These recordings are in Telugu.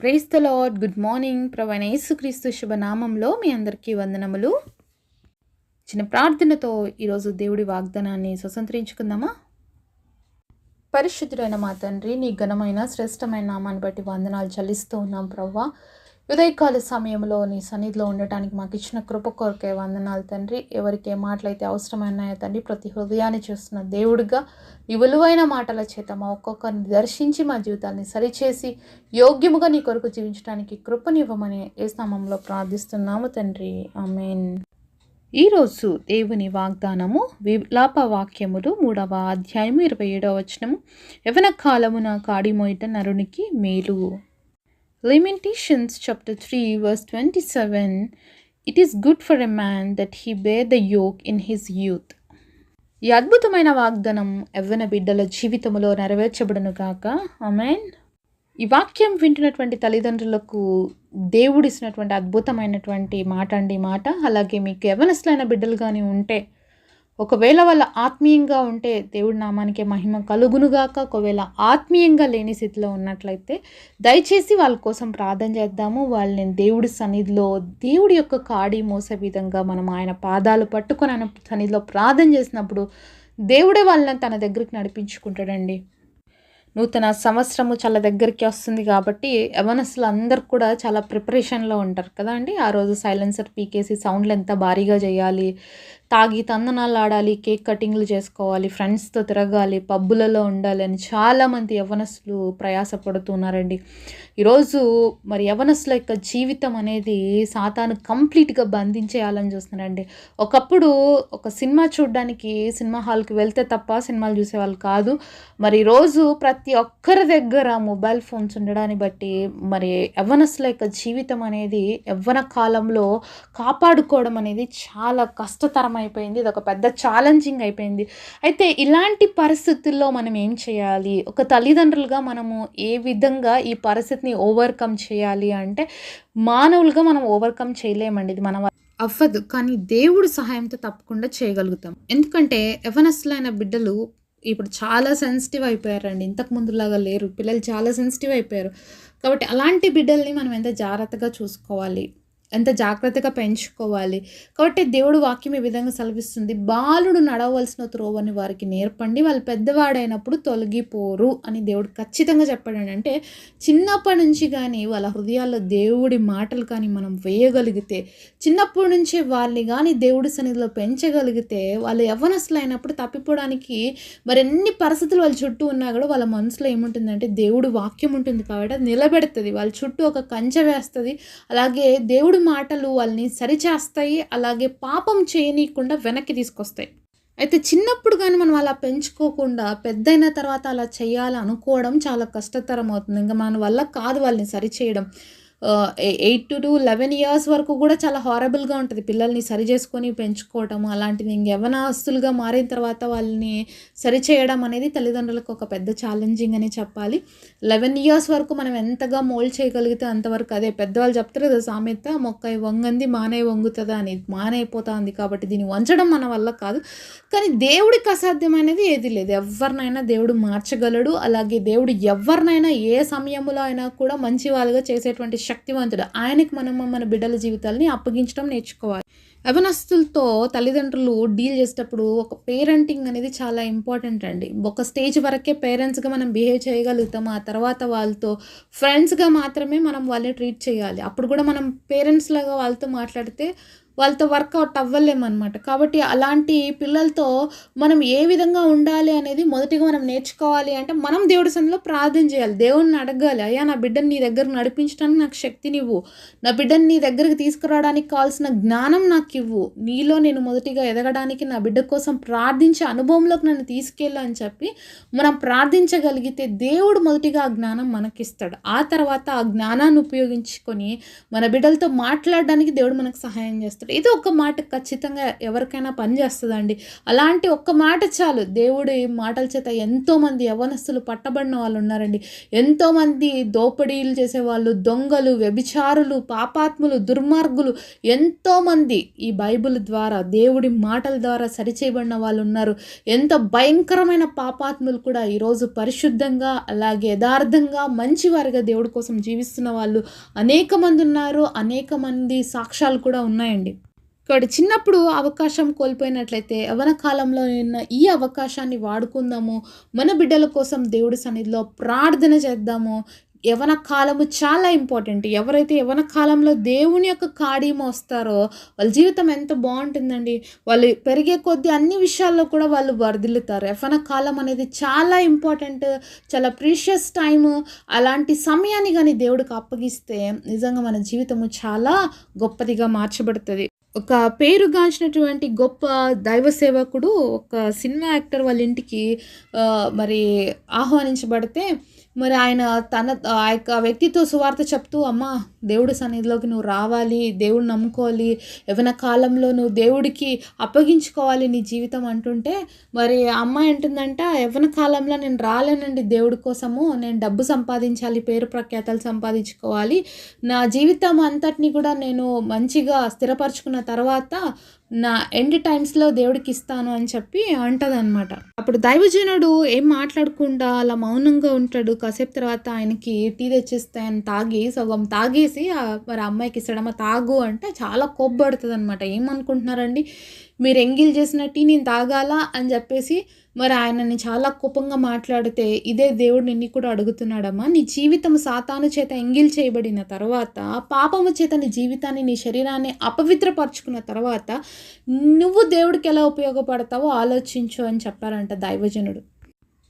Praise the Lord. Good morning. ప్రభువైన యేసుక్రీస్తు శుభనామంలో మీ అందరికీ వందనములు. చిన్న ప్రార్థనతో ఈరోజు దేవుడి వాగ్దానాన్ని స్వతంత్రించుకుందామా? పరిశుద్ధుడైన మా తండ్రి, నీ ఘనమైన శ్రేష్టమైన నామాన్ని బట్టి వందనాలు చెల్లిస్తూ ఉన్నాం ప్రభువా. ఉదయకాల సమయంలో నీ సన్నిధిలో ఉండటానికి మాకు ఇచ్చిన కృప కొరకే వందనాలు తండ్రి. ఎవరికి ఏ మాటలైతే అవసరమైనాయో తండ్రి, ప్రతి హృదయాన్ని చూస్తున్న దేవుడిగా నీ విలువైన మాటల చేత మా ఒక్కొక్కరిని దర్శించి మా జీవితాన్ని సరిచేసి యోగ్యముగా నీ కొరకు జీవించడానికి కృపనివ్వమని యేసు నామములో ప్రార్థిస్తున్నాము తండ్రి. ఆమేన్. ఈరోజు దేవుని వాగ్దానము విలాప వాక్యములు 3వ అధ్యాయము 27వ వచనము. యవ్వన కాలమున కాడి మోయిట నరునికి మేలు. Lamentations chapter 3 verse 27. It is good for a man that he bear the yoke in his youth. ఈ అద్భుతమైన వాగ్దానం యవ్వన బిడ్డల జీవితంలో నెరవేర్చబడును గాక. ఆమేన్. ఈ వాక్యం వింటున్నటువంటి తల్లిదండ్రులకు దేవుడిచ్చినటువంటి అద్భుతమైనటువంటి మాట అండి మాట. అలాగే మీకు యవ్వనస్తులైన బిడ్డలు కానీ ఉంటే, ఒకవేళ వాళ్ళ ఆత్మీయంగా ఉంటే దేవుడి నామానికి మహిమ కలుగునుగాక. ఒకవేళ ఆత్మీయంగా లేని స్థితిలో ఉన్నట్లయితే దయచేసి వాళ్ళ కోసం ప్రార్థన చేద్దాము. వాళ్ళని దేవుడి సన్నిధిలో దేవుడి యొక్క కాడి మోసే విధంగా మనం ఆయన పాదాలు పట్టుకొని ఆయన సన్నిధిలో ప్రార్థన చేసినప్పుడు దేవుడే వాళ్ళని తన దగ్గరికి నడిపించుకుంటాడండి. నూతన సంవత్సరము చాలా దగ్గరికి వస్తుంది కాబట్టి యవ్వనస్తులు అందరు కూడా చాలా ప్రిపరేషన్లో ఉంటారు కదా అండి. ఆ రోజు సైలెన్సర్ పీకేసి సౌండ్లు ఎంత భారీగా చేయాలి, తాగి తందనాలు ఆడాలి, కేక్ కటింగ్లు చేసుకోవాలి, ఫ్రెండ్స్తో తిరగాలి, పబ్బులలో ఉండాలి అని చాలామంది యవ్వనస్తులు ప్రయాసపడుతున్నారండి. ఈరోజు మరి యవ్వనస్తుల యొక్క జీవితం అనేది సాతాను కంప్లీట్గా బంధించేయాలని చూస్తున్నారండి. ఒకప్పుడు ఒక సినిమా చూడడానికి సినిమా హాల్కి వెళ్తే తప్ప సినిమాలు చూసేవాళ్ళు కాదు. మరి ఈరోజు ప్రతి ఒక్కరి దగ్గర మొబైల్ ఫోన్స్ ఉండడాన్ని బట్టి మరి యవ్వనస్తుల యొక్క జీవితం అనేది యవ్వన కాలంలో కాపాడుకోవడం అనేది చాలా కష్టతరం అయిపోయింది. ఇది ఒక పెద్ద ఛాలెంజింగ్ అయిపోయింది. అయితే ఇలాంటి పరిస్థితుల్లో మనం ఏం చేయాలి? ఒక తల్లిదండ్రులుగా మనము ఏ విధంగా ఈ పరిస్థితిని ఓవర్కమ్ చేయాలి అంటే, మానవులుగా మనం ఓవర్కమ్ చేయలేమండి. ఇది మనం అవ్వదు, కానీ దేవుడి సహాయంతో తప్పకుండా చేయగలుగుతాం. ఎందుకంటే యవ్వనస్తులైన బిడ్డలు ఇప్పుడు చాలా సెన్సిటివ్ అయిపోయారండి. ఇంతకు ముందులాగా లేరు. పిల్లలు చాలా సెన్సిటివ్ అయిపోయారు. కాబట్టి అలాంటి బిడ్డల్ని మనం ఎంత జాగ్రత్తగా చూసుకోవాలి, ఎంత జాగ్రత్తగా పెంచుకోవాలి. కాబట్టి దేవుడు వాక్యం ఈ విధంగా సెలవిస్తుంది. బాలుడు నడవలసిన త్రోవని వారికి నేర్పండి, వాళ్ళు పెద్దవాడైనప్పుడు తొలగిపోరు అని దేవుడు ఖచ్చితంగా చెప్పాడండి. అంటే చిన్నప్పటి నుంచి కానీ వాళ్ళ హృదయాల్లో దేవుడి మాటలు కానీ మనం వేయగలిగితే, చిన్నప్పటి నుంచే వాళ్ళని కానీ దేవుడి సన్నిధిలో పెంచగలిగితే, వాళ్ళు యవ్వనస్తులు అయినప్పుడు తప్పిపోవడానికి మరెన్ని పరిస్థితులు వాళ్ళ చుట్టూ ఉన్నా కూడా వాళ్ళ మనసులో ఏముంటుందంటే దేవుడు వాక్యం ఉంటుంది కాబట్టి అది నిలబెడుతుంది. వాళ్ళ చుట్టూ ఒక కంచె వేస్తుంది. అలాగే దేవుడు మాటలు వాళ్ళని సరిచేస్తాయి. అలాగే పాపం చేయనీయకుండా వెనక్కి తీసుకొస్తాయి. అయితే చిన్నప్పుడు కానీ మనం అలా పెంచుకోకుండా పెద్దయిన తర్వాత అలా చేయాలి అనుకోవడం చాలా కష్టతరం అవుతుంది. ఇంకా మన వల్ల కాదు వాళ్ళని సరిచేయడం. 8 to 11 years వరకు కూడా చాలా హారబుల్గా ఉంటుంది పిల్లల్ని సరి చేసుకొని పెంచుకోవటం. అలాంటిది యవ్వనస్తులుగా మారిన తర్వాత వాళ్ళని సరిచేయడం అనేది తల్లిదండ్రులకు ఒక పెద్ద ఛాలెంజింగ్ అని చెప్పాలి. 11 years వరకు మనం ఎంతగా మోల్డ్ చేయగలిగితే అంతవరకు. అదే పెద్దవాళ్ళు చెప్తారు కదా సామెత, మొక్క వంగంది మానే వంగుతుందా అని. మానైపోతుంది కాబట్టి దీన్ని వంచడం మన వల్ల కాదు. కానీ దేవుడికి అసాధ్యమైనది ఏది లేదు. ఎవరినైనా దేవుడు మార్చగలడు. అలాగే దేవుడు ఎవరినైనా ఏ సమయంలో అయినా కూడా మంచి వాళ్ళుగా చేసేటువంటి శక్తివంతుడు. ఆయనకి మనం మన బిడ్డల జీవితాలని అప్పగించడం నేర్చుకోవాలి. యవ్వనస్తులతో తల్లిదండ్రులు డీల్ చేసేటప్పుడు ఒక పేరెంటింగ్ అనేది చాలా ఇంపార్టెంట్ అండి. ఒక స్టేజ్ వరకే పేరెంట్స్గా మనం బిహేవ్ చేయగలుగుతాం. ఆ తర్వాత వాళ్ళతో ఫ్రెండ్స్గా మాత్రమే మనం వాళ్ళని ట్రీట్ చేయాలి. అప్పుడు కూడా మనం పేరెంట్స్ లాగా వాళ్ళతో మాట్లాడితే వాళ్ళతో వర్కౌట్ అవ్వలేమన్నమాట. కాబట్టి అలాంటి పిల్లలతో మనం ఏ విధంగా ఉండాలి అనేది మొదటిగా మనం నేర్చుకోవాలి. అంటే మనం దేవుడి సన్నిధిలో ప్రార్థన చేయాలి. దేవుడిని అడగాలి, అయ్యా నా బిడ్డని నీ దగ్గరకు నడిపించడానికి నాకు శక్తినివ్వు, నా బిడ్డని నీ దగ్గరికి తీసుకురావడానికి కావాల్సిన జ్ఞానం నాకు ఇవ్వు, నీలో నేను మొదటిగా ఎదగడానికి నా బిడ్డ కోసం ప్రార్థించే అనుభవంలోకి నన్ను తీసుకెళ్ళు అని చెప్పి మనం ప్రార్థించగలిగితే దేవుడు మొదటిగా ఆ జ్ఞానం మనకిస్తాడు. ఆ తర్వాత ఆ జ్ఞానాన్ని ఉపయోగించుకొని మన బిడ్డలతో మాట్లాడడానికి దేవుడు మనకు సహాయం చేస్తాడు. ఇది ఒక మాట ఖచ్చితంగా ఎవరికైనా పనిచేస్తుందండి. అలాంటి ఒక్క మాట చాలు. దేవుడి మాటల చేత ఎంతోమంది యవ్వనస్తులు పట్టబడిన వాళ్ళు ఉన్నారండి. ఎంతోమంది దోపిడీలు చేసేవాళ్ళు, దొంగలు, వ్యభిచారులు, పాపాత్ములు, దుర్మార్గులు ఎంతోమంది ఈ బైబిల్ ద్వారా, దేవుడి మాటల ద్వారా సరిచేయబడిన వాళ్ళు ఉన్నారు. ఎంత భయంకరమైన పాపాత్ములు కూడా ఈరోజు పరిశుద్ధంగా, అలాగే యథార్థంగా, మంచివారిగా దేవుడి కోసం జీవిస్తున్న వాళ్ళు అనేక మంది ఉన్నారు. అనేక మంది సాక్ష్యాలు కూడా ఉన్నాయండి. కాబట్టి చిన్నప్పుడు అవకాశం కోల్పోయినట్లయితే యవ్వన కాలంలో ఉన్న ఈ అవకాశాన్ని వాడుకుందాము. మన బిడ్డల కోసం దేవుడి సన్నిధిలో ప్రార్థన చేద్దాము. యవ్వన కాలము చాలా ఇంపార్టెంట్. ఎవరైతే యవ్వన కాలంలో దేవుని యొక్క కాడి మోస్తారో వాళ్ళ జీవితం ఎంత బాగుంటుందండి. వాళ్ళు పెరిగే కొద్దీ అన్ని విషయాల్లో కూడా వాళ్ళు వర్ధిల్లుతారు. యవ్వన కాలం అనేది చాలా ఇంపార్టెంట్, చాలా ప్రీషియస్ టైము. అలాంటి సమయాన్ని కానీ దేవుడికి అప్పగిస్తే నిజంగా మన జీవితము చాలా గొప్పదిగా మార్చబడుతుంది. ఒక పేరుగాంచినటువంటి గొప్ప దైవ సేవకుడు ఒక సినిమా యాక్టర్ వాళ్ళ ఇంటికి మరి ఆహ్వానించబడితే, మరి ఆయన ఆ యొక్క వ్యక్తితో సువార్త చెప్తూ, అమ్మా దేవుడి సన్నిధిలోకి నువ్వు రావాలి, దేవుడు నమ్ముకోవాలి, యవ్వన కాలంలో నువ్వు దేవుడికి అప్పగించుకోవాలి నీ జీవితం అంటుంటే, మరి ఆ అమ్మాయి అంటుందంట, యవ్వన కాలంలో నేను రాలేనండి దేవుడి కోసము, నేను డబ్బు సంపాదించాలి, పేరు ప్రఖ్యాతలు సంపాదించుకోవాలి, నా జీవితం అంతటిని కూడా నేను మంచిగా స్థిరపరచుకున్న తర్వాత నా ఎండ్ టైమ్స్లో దేవుడికి ఇస్తాను అని చెప్పి అంటదనమాట. అప్పుడు దైవజనుడు ఏం మాట్లాడకుండా అలా మౌనంగా ఉంటాడు. కాసేపు తర్వాత ఆయనకి టీ తెచ్చిస్తే ఆయన తాగి సగం తాగేసి మరి అమ్మాయికి ఇస్తాడమ్మ తాగు అంటే చాలా కోప్పడుతుంది అనమాట. ఏమనుకుంటున్నారండి, మీరు ఎంగిల్ చేసిన టీ నేను తాగాలా అని చెప్పేసి మరి ఆయనని చాలా కోపంగా మాట్లాడితే, ఇదే దేవుడు నిన్ను కూడా అడుగుతున్నాడమ్మా, నీ జీవితం సాతాను చేత ఎంగిల్ చేయబడిన తర్వాత, పాపము చేత నీ జీవితాన్ని, నీ శరీరాన్ని అపవిత్రపరచుకున్న తర్వాత నువ్వు దేవుడికి ఎలా ఉపయోగపడతావో ఆలోచించు అని చెప్పారంట దైవజనుడు.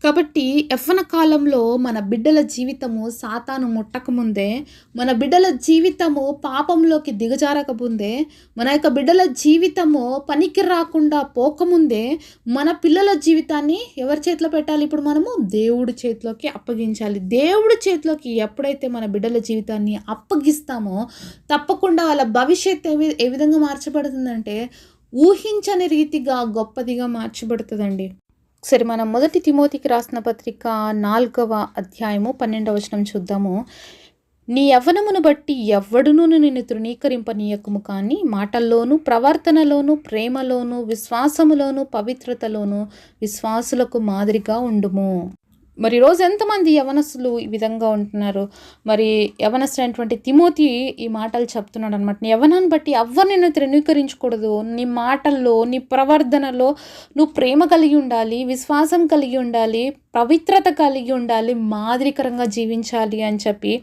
కాబట్టి యవ్వన కాలంలో మన బిడ్డల జీవితము సాతాను ముట్టకముందే, మన బిడ్డల జీవితము పాపంలోకి దిగజారకముందే, మన యొక్క బిడ్డల జీవితము పనికి రాకుండా పోకముందే మన పిల్లల జీవితాన్ని ఎవరి చేతిలో పెట్టాలి? ఇప్పుడు మనము దేవుడి చేతిలోకి అప్పగించాలి. దేవుడి చేతిలోకి ఎప్పుడైతే మన బిడ్డల జీవితాన్ని అప్పగిస్తామో తప్పకుండా వాళ్ళ భవిష్యత్తు ఏ విధంగా మార్చబడుతుందంటే ఊహించని రీతిగా గొప్పదిగా మార్చబడుతుందండి. సరే, మనం 1 తిమోతికి రాసిన పత్రిక 4వ అధ్యాయము 12వ వచనం చూద్దాము. నీ యవ్వనమును బట్టి ఎవ్వడునూ నిన్ను తృణీకరింపనీయకము, కానీ మాటల్లోనూ, ప్రవర్తనలోనూ, ప్రేమలోనూ, విశ్వాసములోనూ, పవిత్రతలోనూ విశ్వాసులకు మాదిరిగా ఉండుము. మరి ఈరోజు ఎంతమంది యవనస్తులు ఈ విధంగా ఉంటున్నారు? మరి యవనస్తుడైనటువంటి తిమోతి ఈ మాటలు చెప్తున్నాడు అనమాట. నీ యవనాన్ని బట్టి ఎవరిని నువ్వు తృణీకరించకూడదు. నీ మాటల్లో, నీ ప్రవర్తనలో నువ్వు ప్రేమ కలిగి ఉండాలి, విశ్వాసం కలిగి ఉండాలి, పవిత్రత కలిగి ఉండాలి, మాదిరికరంగా జీవించాలి అని చెప్పి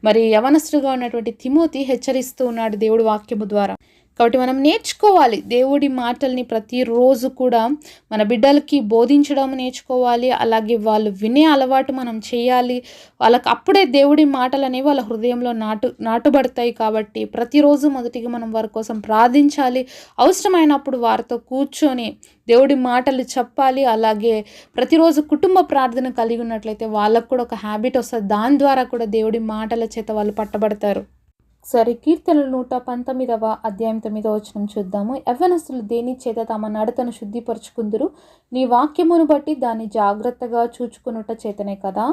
మరి యవనస్తుడుగా ఉన్నటువంటి తిమోతి హెచ్చరిస్తూ ఉన్నాడు దేవుడి వాక్యము ద్వారా. కాబట్టి మనం నేర్చుకోవాలి దేవుడి మాటల్ని ప్రతిరోజు కూడా మన బిడ్డలకి బోధించడం నేర్చుకోవాలి. అలాగే వాళ్ళు వినే అలవాటు మనం చేయాలి. వాళ్ళకి అప్పుడే దేవుడి మాటలు అనేవి వాళ్ళ హృదయంలో నాటుబడతాయి. కాబట్టి ప్రతిరోజు మొదటిగా మనం వారి కోసం ప్రార్థించాలి. అవసరమైనప్పుడు వారితో కూర్చొని దేవుడి మాటలు చెప్పాలి. అలాగే ప్రతిరోజు కుటుంబ ప్రార్థన కలిగి ఉన్నట్లయితే వాళ్ళకు కూడా ఒక హ్యాబిట్ వస్తుంది. దాని ద్వారా కూడా దేవుడి మాటల చేత వాళ్ళు పట్టబడతారు. సరే, కీర్తనలు 119వ అధ్యాయం 9వ వచనం చూద్దాము. యవ్వనస్తులు దేని చేత తమ నడతను శుద్ధిపరచుకుందురు, నీ వాక్యమును బట్టి దాన్ని జాగ్రత్తగా చూచుకునుట చేతనే కదా.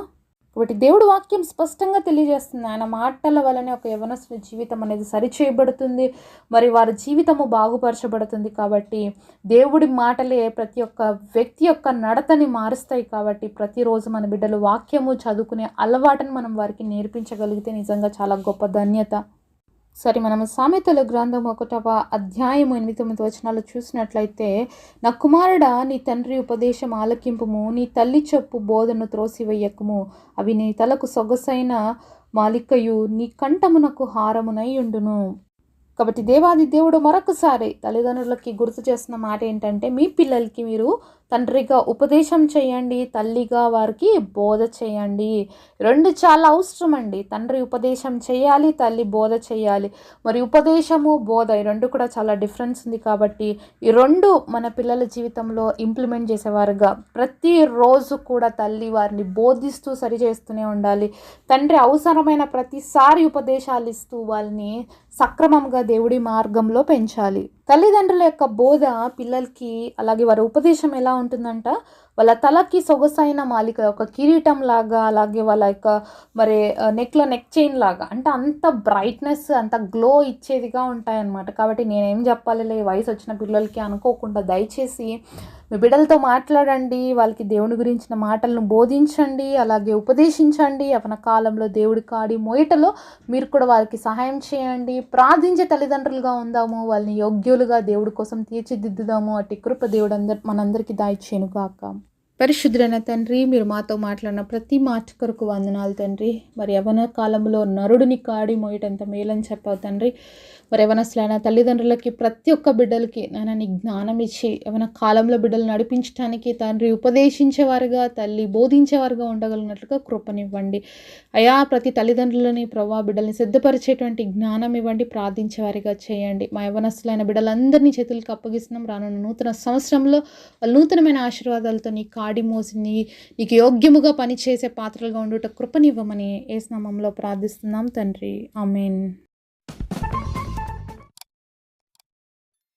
కాబట్టి దేవుడు వాక్యం స్పష్టంగా తెలియజేస్తుంది. ఆయన మాటల వలనే ఒక యవ్వనస్తుని జీవితం అనేది సరిచేయబడుతుంది, మరి వారి జీవితము బాగుపరచబడుతుంది. కాబట్టి దేవుడి మాటలే ప్రతి ఒక్క వ్యక్తి యొక్క నడతని మారుస్తాయి. కాబట్టి ప్రతిరోజు మన బిడ్డలు వాక్యము చదువుకునే అలవాటును మనం వారికి నేర్పించగలిగితే నిజంగా చాలా గొప్ప ధన్యత. సరే, మనం సామెతల గ్రంథం 1వ అధ్యాయం 8-9 వచనాలు చూసినట్లయితే, నా కుమారుడా, నీ తండ్రి ఉపదేశం ఆలకింపుము, నీ తల్లి చెప్పు బోధను త్రోసివేయకుము, అవి నీ తలకు సొగసైన మాలికయు, నీ కంఠమునకు హారమునై ఉండును. కాబట్టి దేవాది దేవుడు మరొకసారి తల్లిదండ్రులకి గుర్తు చేస్తున్న మాట ఏంటంటే, మీ పిల్లలకి మీరు తండ్రిగా ఉపదేశం చేయండి, తల్లిగా వారికి బోధ చేయండి. రెండు చాలా అవసరం అండి. తండ్రి ఉపదేశం చేయాలి, తల్లి బోధ చేయాలి. మరి ఉపదేశము, బోధ ఈ రెండు కూడా చాలా డిఫరెన్స్ ఉంది. కాబట్టి ఈ రెండు మన పిల్లల జీవితంలో ఇంప్లిమెంట్ చేసేవారుగా ప్రతిరోజు కూడా తల్లి వారిని బోధిస్తూ సరిచేస్తూనే ఉండాలి. తండ్రి అవసరమైన ప్రతిసారి ఉపదేశాలు ఇస్తూ వాళ్ళని సక్రమంగా దేవుడి మార్గంలో పెంచాలి. తల్లిదండ్రుల యొక్క బోధ పిల్లలకి, అలాగే వారి ఉపదేశం ఎలా ఉంటుందంట, వాళ్ళ తలకి సొగసైన మాలిక ఒక కిరీటం లాగా, అలాగే వాళ్ళ యొక్క మరి నెక్‌లో నెక్ చైన్ లాగా అంటే అంత బ్రైట్‌నెస్, అంత గ్లో ఇచ్చేదిగా ఉంటాయన్నమాట. కాబట్టి నేనేం చెప్పాలిలే వయసొచ్చిన పిల్లలకి అనుకోకుండా దయచేసి మీ బిడ్డలతో మాట్లాడండి. వాళ్ళకి దేవుని గురించిన మాటలను బోధించండి, అలాగే ఉపదేశించండి. యవ్వన కాలంలో దేవుడి కాడి మోయటలో మీరు కూడా వారికి సహాయం చేయండి. ప్రార్థించే తల్లిదండ్రులుగా ఉందాము. వాళ్ళని యోగ్యులుగా దేవుడి కోసం తీర్చిదిద్దుదాము. అట్టి కృప దేవుడు మనందరికీ దయచేయును గాక. పరిశుద్ధులైన తండ్రి, మీరు మాతో మాట్లాడిన ప్రతి మాట కొరకు వందనాలు తండ్రి. మరి యవ్వన కాలంలో నరుడిని కాడి మోయటంత మేలని చెప్పావు తండ్రి. మరి యవ్వనస్తులైన తల్లిదండ్రులకి ప్రతి ఒక్క బిడ్డలకి నాయన నీ జ్ఞానం ఇచ్చి యవ్వన కాలంలో బిడ్డలు నడిపించడానికి తండ్రి ఉపదేశించేవారుగా, తల్లి బోధించేవారుగా ఉండగలిగినట్లుగా కృపనివ్వండి. అయా ప్రతి తల్లిదండ్రులని ప్రభా బిడ్డల్ని సిద్ధపరిచేటువంటి జ్ఞానం ఇవ్వండి, ప్రార్థించేవారిగా చేయండి. మా యవ్వనస్తులైన బిడ్డలందరినీ చేతులకు అప్పగిస్తున్నాం. రానున్న నూతన సంవత్సరంలో వాళ్ళు నూతనమైన ఆశీర్వాదాలతో నీ కాడి మోసి నీకు యోగ్యముగా పనిచేసే పాత్రలుగా ఉండుట కృపనివ్వమని యేసు నామములో ప్రార్థిస్తున్నాం తండ్రి. ఆమేన్.